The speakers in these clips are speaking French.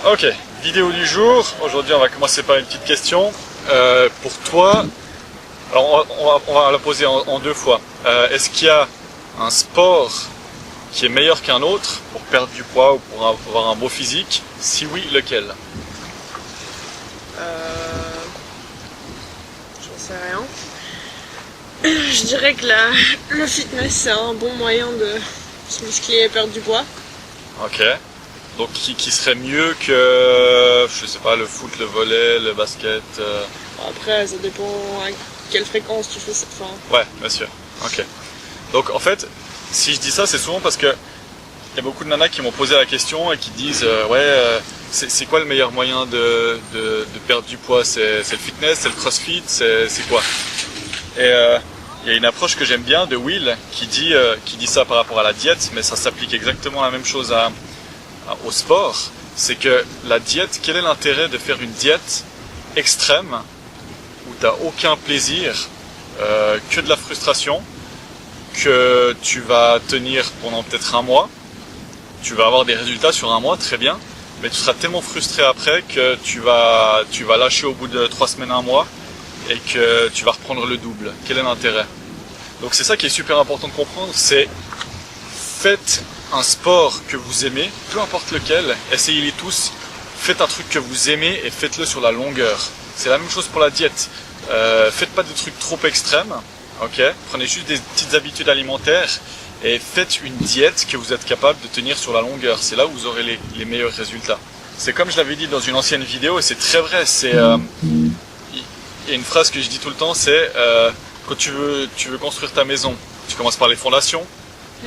Ok, vidéo du jour. Aujourd'hui, on va commencer par une petite question. Pour toi, alors on va la poser en deux fois. Est-ce qu'il y a un sport qui est meilleur qu'un autre pour perdre du poids ou pour avoir un beau physique? Si oui, lequel? J'en sais rien. Je dirais que le fitness c'est un bon moyen de se muscler et perdre du poids. Ok. Donc qui serait mieux que, je sais pas, le foot, le volley, le basket Après, ça dépend à quelle fréquence tu fais cette fin. Ouais, bien sûr. Ok. Donc en fait, si je dis ça, c'est souvent parce que il y a beaucoup de nanas qui m'ont posé la question et qui disent c'est quoi le meilleur moyen de perdre du poids? C'est le fitness, c'est le crossfit, c'est quoi? Et il y a une approche que j'aime bien de Will qui dit ça par rapport à la diète, mais ça s'applique exactement la même chose au sport. C'est que la diète, quel est l'intérêt de faire une diète extrême où tu n'as aucun plaisir, que de la frustration, que tu vas tenir pendant peut-être un mois, tu vas avoir des résultats sur un mois, très bien, mais tu seras tellement frustré après que tu vas lâcher au bout de 3 semaines, un mois, et que tu vas reprendre le double. Quel est l'intérêt? Donc c'est ça qui est super important de comprendre, c'est faites un sport que vous aimez, peu importe lequel, essayez-les tous, faites un truc que vous aimez et faites-le sur la longueur. C'est la même chose pour la diète. Faites pas des trucs trop extrêmes, ok? Prenez juste des petites habitudes alimentaires et faites une diète que vous êtes capable de tenir sur la longueur. C'est là où vous aurez les meilleurs résultats. C'est comme je l'avais dit dans une ancienne vidéo et c'est très vrai. Il y a une phrase que je dis tout le temps, c'est quand tu veux construire ta maison, tu commences par les fondations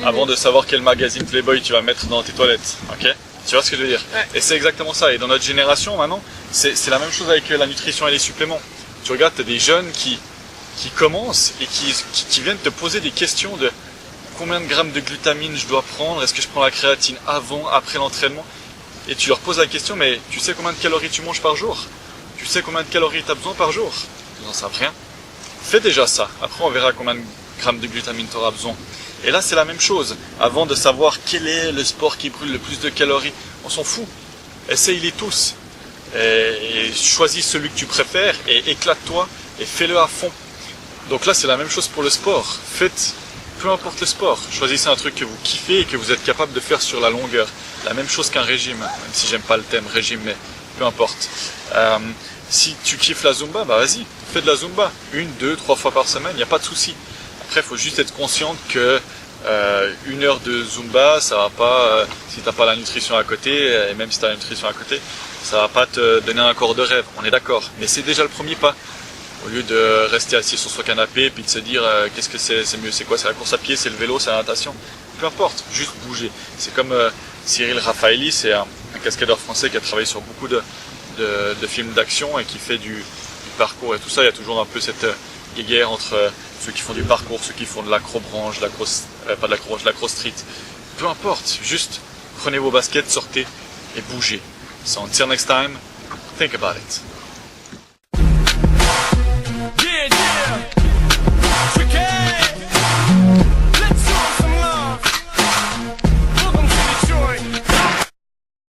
avant de savoir quel magazine Playboy tu vas mettre dans tes toilettes. Ok? Tu vois ce que je veux dire? Ouais. Et c'est exactement ça. Et dans notre génération maintenant, c'est la même chose avec la nutrition et les suppléments. Tu regardes, tu as des jeunes qui commencent et qui viennent te poser des questions de combien de grammes de glutamine je dois prendre, est-ce que je prends la créatine avant, après l'entraînement? Et tu leur poses la question, mais tu sais combien de calories tu manges par jour? Tu sais combien de calories tu as besoin par jour? Ils n'en savent rien. Fais déjà ça. Après, on verra combien de grammes de glutamine tu auras besoin. Et là, c'est la même chose. Avant de savoir quel est le sport qui brûle le plus de calories, on s'en fout. Essaye-les tous. Et choisis celui que tu préfères et éclate-toi et fais-le à fond. Donc là, c'est la même chose pour le sport. Faites, peu importe le sport, choisissez un truc que vous kiffez et que vous êtes capable de faire sur la longueur. La même chose qu'un régime, même si j'aime pas le thème régime, mais peu importe. Si tu kiffes la Zumba, bah vas-y, fais de la Zumba. 1, 2, 3 fois par semaine, il n'y a pas de souci. Après, il faut juste être consciente que 1 heure de Zumba, ça va pas, si t'as pas la nutrition à côté, et même si t'as la nutrition à côté, ça va pas te donner un corps de rêve, on est d'accord. Mais c'est déjà le premier pas. Au lieu de rester assis sur son canapé et puis de se dire qu'est-ce que c'est mieux, c'est quoi, c'est la course à pied, c'est le vélo, c'est la natation. Peu importe, juste bouger. C'est comme Cyril Raffaelli, c'est un cascadeur français qui a travaillé sur beaucoup de films d'action et qui fait du parcours et tout ça. Il y a toujours un peu cette guéguerre entre ceux qui font du parcours, ceux qui font de l'acrobranche, pas de l'acrobranche, de l'acro street. Peu importe, juste prenez vos baskets, sortez et bougez. So until next time, think about it.